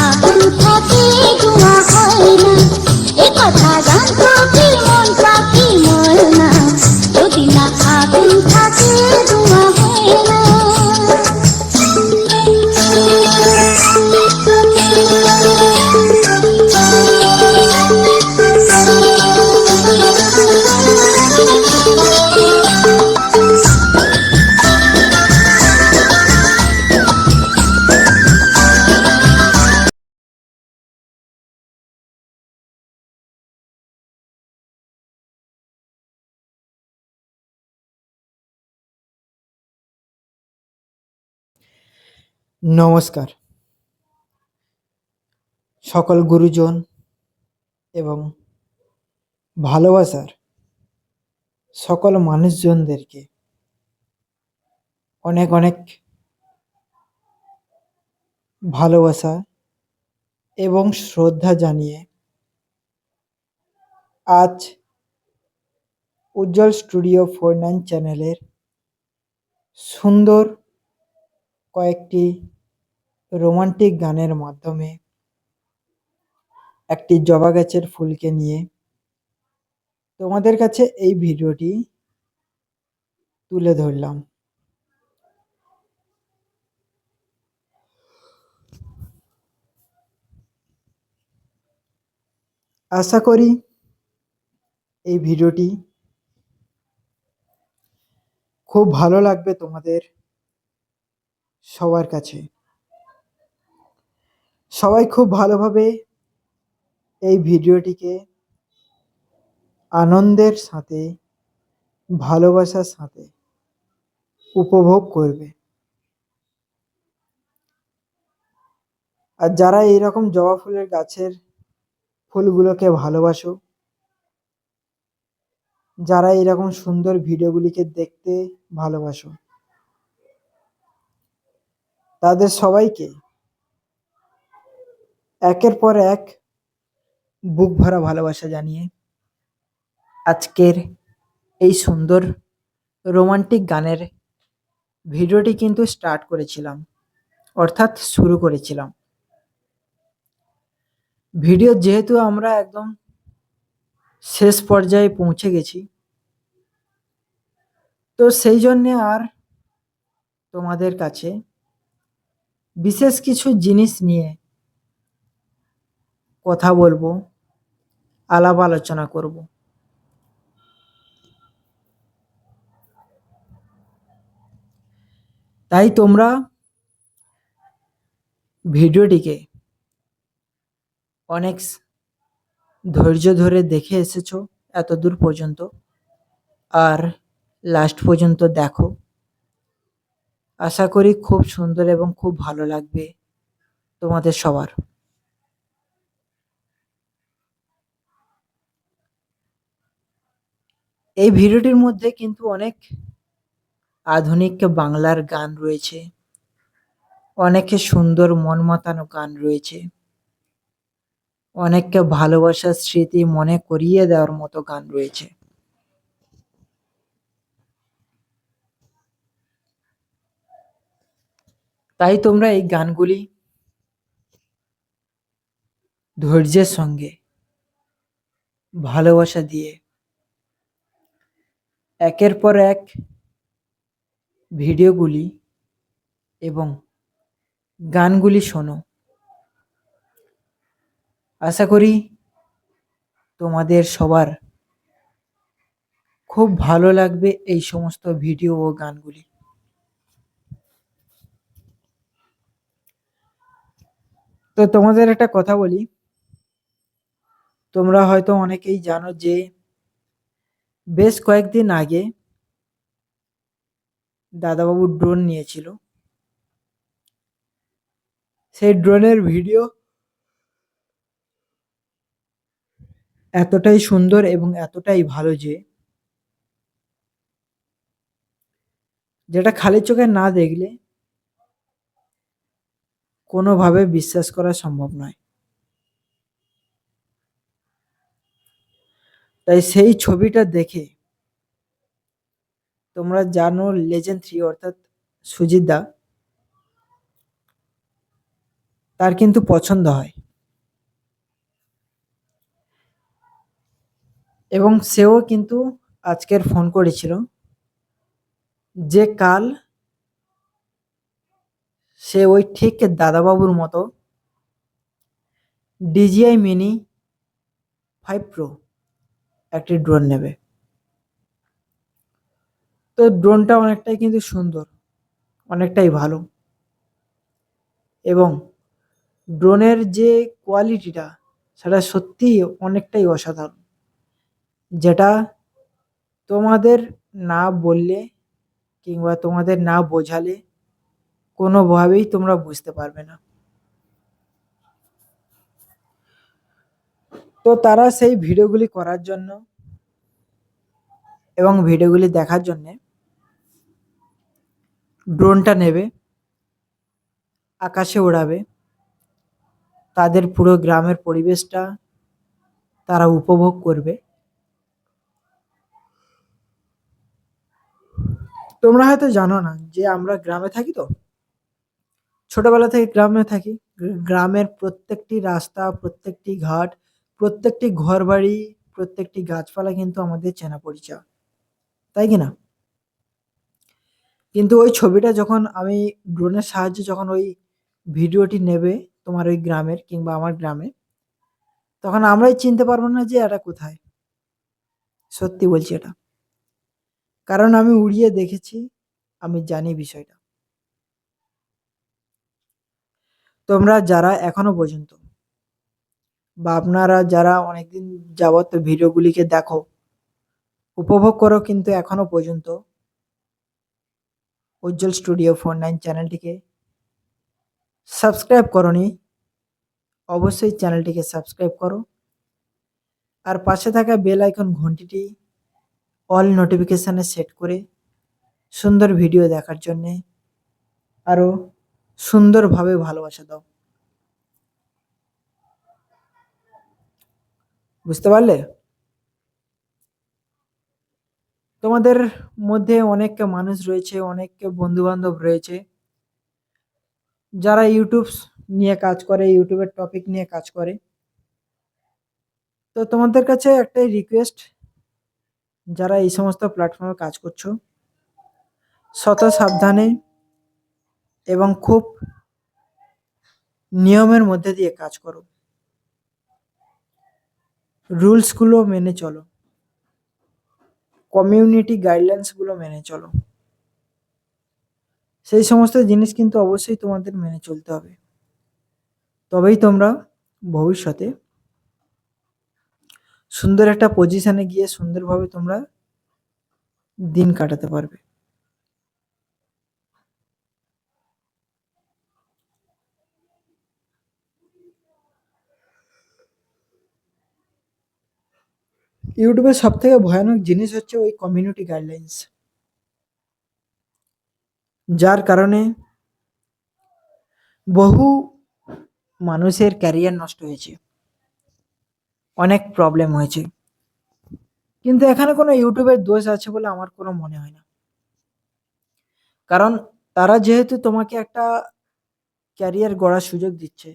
আগুন থাকে ধোঁয়া হয় না। এ কথা জানতো কি মন পাখি ময়না, যদি না আগুন থাকে ধোঁয়া হয় না। নমস্কার সকল গুরুজন এবং ভালোবাসার সকল মানুষজনদেরকে অনেক অনেক ভালোবাসা এবং শ্রদ্ধা জানিয়ে আজ উজ্জ্বল স্টুডিও 49 চ্যানেলের সুন্দর কয়েকটি রোমান্টিক গানের মাধ্যমে একটি জবা গাছের ফুলকে নিয়ে তোমাদের কাছে এই ভিডিওটি তুলে ধরলাম। আশা করি এই ভিডিওটি খুব ভালো লাগবে তোমাদের সবার কাছে। সবাই খুব ভালোভাবে এই ভিডিওটিকে আনন্দের সাথে ভালোবাসার সাথে উপভোগ করবে। আর যারা এইরকম জবা ফুলের গাছের ফুলগুলোকে ভালোবাসো, যারা এরকম সুন্দর ভিডিওগুলিকে দেখতে ভালোবাসো, তাদের সবাইকে একের পর এক বুক ভরা ভালোবাসা জানিয়ে আজকের এই সুন্দর রোমান্টিক গানের ভিডিওটি কিন্তু স্টার্ট করেছিলাম, অর্থাৎ শুরু করেছিলাম। ভিডিও যেহেতু আমরা একদম শেষ পর্যায়ে পৌঁছে গেছি, তো সেই জন্যে আর তোমাদের কাছে বিশেষ কিছু জিনিস নিয়ে কথা বলবো, আলাপ আলোচনা করব। তাই তোমরা ভিডিওটিকে অনেক ধৈর্য ধরে দেখে এসেছো এত দূর পর্যন্ত, আর লাস্ট পর্যন্ত দেখো। আশা করি খুব সুন্দর এবং খুব ভালো লাগবে তোমাদের সবার। এই ভিডিওটির মধ্যে কিন্তু অনেক আধুনিক বাংলার গান রয়েছে, অনেকে সুন্দর মন মাতানো গান রয়েছে, অনেককে ভালোবাসার স্মৃতি মনে করিয়ে দেওয়ার মতো গান রয়েছে। তাই তোমরা এই গানগুলি ধৈর্যের সঙ্গে ভালোবাসা দিয়ে একের পর এক ভিডিওগুলি এবং গানগুলি শোনো। আশা করি তোমাদের সবার খুব ভালো লাগবে এই সমস্ত ভিডিও ও গানগুলি। তো তোমাদের একটা কথা বলি, তোমরা হয়তো অনেকেই জানো যে বেশ কয়েকদিন আগে দাদাবাবু ড্রোন নিয়েছিল। সেই ড্রোনের ভিডিও এতটাই সুন্দর এবং এতটাই ভালো যে যেটা খালি চোখে না দেখলে কোনোভাবে বিশ্বাস করা সম্ভব নয়। তাই সেই ছবিটা দেখে তোমরা জানো লেজেন্ড 3 অর্থাৎ সুজিত দা তার কিন্তু পছন্দ হয় এবং সেও কিন্তু আজকের ফোন করেছিল যে কাল সে ওই ঠিক দাদাবাবুর মতো DJI মিনি 5 প্রো একটি ড্রোন নেবে। তো ড্রোনটা অনেকটাই কিন্তু সুন্দর, অনেকটাই ভালো এবং ড্রোনের যে কোয়ালিটিটা সেটা সত্যিই অনেকটাই অসাধারণ, যেটা তোমাদের না বললে কিংবা তোমাদের না বোঝালে কোনোভাবেই তোমরা বুঝতে পারবে না। তো তারা সেই ভিডিওগুলি করার জন্য এবং ভিডিওগুলি দেখার জন্যে ড্রোনটা নেবে, আকাশে ওড়াবে, তাদের পুরো গ্রামের পরিবেশটা তারা উপভোগ করবে। তোমরা হয়তো জানো না যে আমরা গ্রামে থাকি, তো ছোটবেলা থেকে গ্রামে থাকি। গ্রামের প্রত্যেকটি রাস্তা, প্রত্যেকটি ঘাট, প্রত্যেকটি ঘরবাড়ি, প্রত্যেকটি গাছপালা কিন্তু আমাদের চেনা পরিচয়, তাই কি না? কিন্তু ওই ছবিটা যখন আমি ড্রোনের সাহায্যে যখন ওই ভিডিওটি নেবে তোমার ওই গ্রামের কিংবা আমার গ্রামে, তখন আমরাই চিনতে পারবো না যে এটা কোথায়। সত্যি বলছি এটা, কারণ আমি উড়িয়ে দেখেছি, আমি জানি বিষয়টা। তোমরা যারা এখনো পর্যন্ত বা আপনারা যারা অনেকদিন যাবত ভিডিওগুলিকে দেখো, উপভোগ করো, কিন্তু এখনো পর্যন্ত উজ্জ্বল স্টুডিও 49 চ্যানেলটিকে সাবস্ক্রাইব করনি, অবশ্যই চ্যানেলটিকে সাবস্ক্রাইব করো আর পাশে থাকা বেল আইকন ঘন্টিটি অল নোটিফিকেশানে সেট করে সুন্দর ভিডিও দেখার জন্যে আরও সুন্দরভাবে ভালোবাসা দাও। বুঝতে পারলে? তোমাদের মধ্যে অনেক মানুষ রয়েছে, অনেক বন্ধু বান্ধব রয়েছে যারা ইউটিউব নিয়ে কাজ করে, ইউটিউবের টপিক নিয়ে কাজ করে। তো তোমাদের কাছে একটাই রিকোয়েস্ট, যারা এই সমস্ত প্ল্যাটফর্মে কাজ করছো, শত সাবধানে এবং খুব নিয়মের মধ্যে দিয়ে কাজ করো, রুলসগুলো মেনে চলো, কমিউনিটি গাইডলাইন্সগুলো মেনে চলো। সেই সমস্ত জিনিস কিন্তু অবশ্যই তোমাদের মেনে চলতে হবে, তবেই তোমরা ভবিষ্যতে সুন্দর একটা পজিশনে গিয়ে সুন্দরভাবে তোমরা দিন কাটাতে পারবে। ইউটিউবের সব থেকে ভয়ানক জিনিস হচ্ছে ওই কমিউনিটি গাইডলাইন্স, যার কারণে বহু মানুষের ক্যারিয়ার নষ্ট হয়েছে, অনেক প্রবলেম হয়েছে। কিন্তু এখানে কোনো ইউটিউবের দোষ আছে বলে আমার কোনো মনে হয় না, কারণ তারা যেহেতু তোমাকে একটা ক্যারিয়ার গড়ার সুযোগ দিচ্ছে,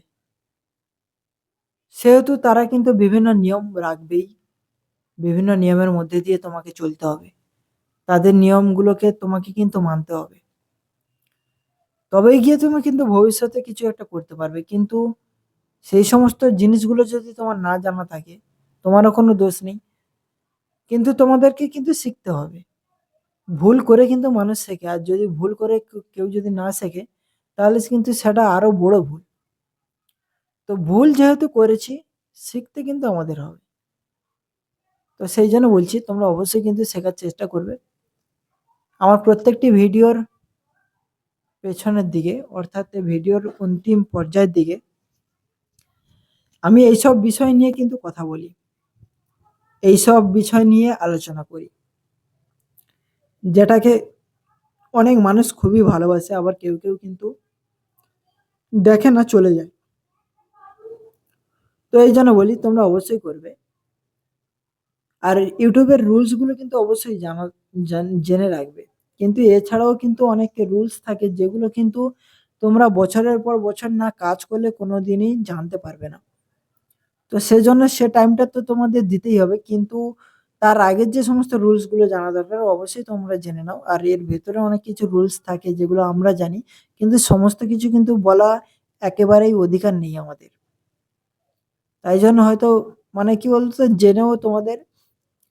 সেহেতু তারা কিন্তু বিভিন্ন নিয়ম রাখবেই, বিভিন্ন নিয়মের মধ্যে দিয়ে তোমাকে চলতে হবে, তাদের নিয়মগুলোকে তোমাকে কিন্তু মানতে হবে, তবেই গিয়ে তুমি কিন্তু ভবিষ্যতে কিছু একটা করতে পারবে। কিন্তু সেই সমস্ত জিনিসগুলো যদি তোমার না জানা থাকে, তোমারও কোনো দোষ নেই, কিন্তু তোমাদেরকে কিন্তু শিখতে হবে। ভুল করে কিন্তু মানুষ শেখে, আর যদি ভুল করে কেউ যদি না শেখে, তাহলে কিন্তু সেটা আরো বড় ভুল। তো ভুল যেহেতু করেছি, শিখতে কিন্তু আমাদের হবে। তো সেই জন্য বলছি, তোমরা অবশ্যই কিন্তু শেখার চেষ্টা করবে। আমার প্রত্যেকটি ভিডিওর পেছনের দিকে, অর্থাৎ ভিডিওর অন্তিম পর্যায়ের দিকে আমি এইসব বিষয় নিয়ে কিন্তু কথা বলি, এইসব বিষয় নিয়ে আলোচনা করি, যেটাকে অনেক মানুষ খুবই ভালোবাসে, আবার কেউ কেউ কিন্তু দেখে না, চলে যায়। তো এই জন্য বলি, তোমরা অবশ্যই করবে। আর ইউটিউবের রুলসগুলো কিন্তু অবশ্যই জেনে রাখবে। কিন্তু এছাড়াও কিন্তু অনেক রুলস থাকে যেগুলো কিন্তু তোমরা বছরের পর বছর না কাজ করলে কোনোদিনই জানতে পারবে না। তো সেজন্য সে টাইমটা তো তোমাদের দিতেই হবে, কিন্তু তার আগের যে সমস্ত রুলসগুলো জানা দরকার অবশ্যই তোমরা জেনে নাও। আর এর ভেতরে অনেক কিছু রুলস থাকে যেগুলো আমরা জানি, কিন্তু সমস্ত কিছু কিন্তু বলা একেবারেই অধিকার নেই আমাদের। তাই জন্য হয়তো মানে কি বলতো, জেনেও তোমাদের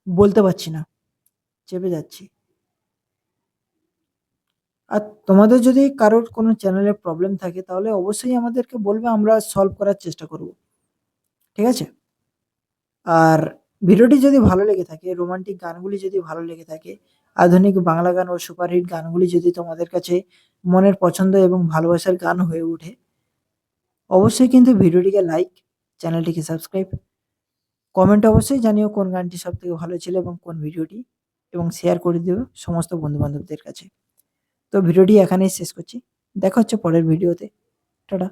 বলতে পারছি না, চেপে যাচ্ছি। আর তোমাদের যদি কারোর কোনো চ্যানেলে প্রবলেম থাকে তাহলে অবশ্যই আমাদেরকে বলবে, আমরা সলভ করার চেষ্টা করব। ঠিক আছে? আর ভিডিওটি যদি ভালো লেগে থাকে, রোমান্টিক গানগুলি যদি ভালো লেগে থাকে, আধুনিক বাংলা গান ও সুপারহিট গানগুলি যদি তোমাদের কাছে মনের পছন্দ এবং ভালোবাসার গান হয়ে ওঠে, অবশ্যই কিন্তু ভিডিওটিকে লাইক, চ্যানেলটিকে সাবস্ক্রাইব, কমেন্টে অবশ্যই জানিও কোন গানটি সবথেকে ভালো ছিল এবং কোন ভিডিওটি, এবং শেয়ার করে দিও সমস্ত বন্ধু-বান্ধবদের কাছে। তো ভিডিওটি এখানেই শেষ করছি। দেখা হচ্ছে পরের ভিডিওতে। টাটা।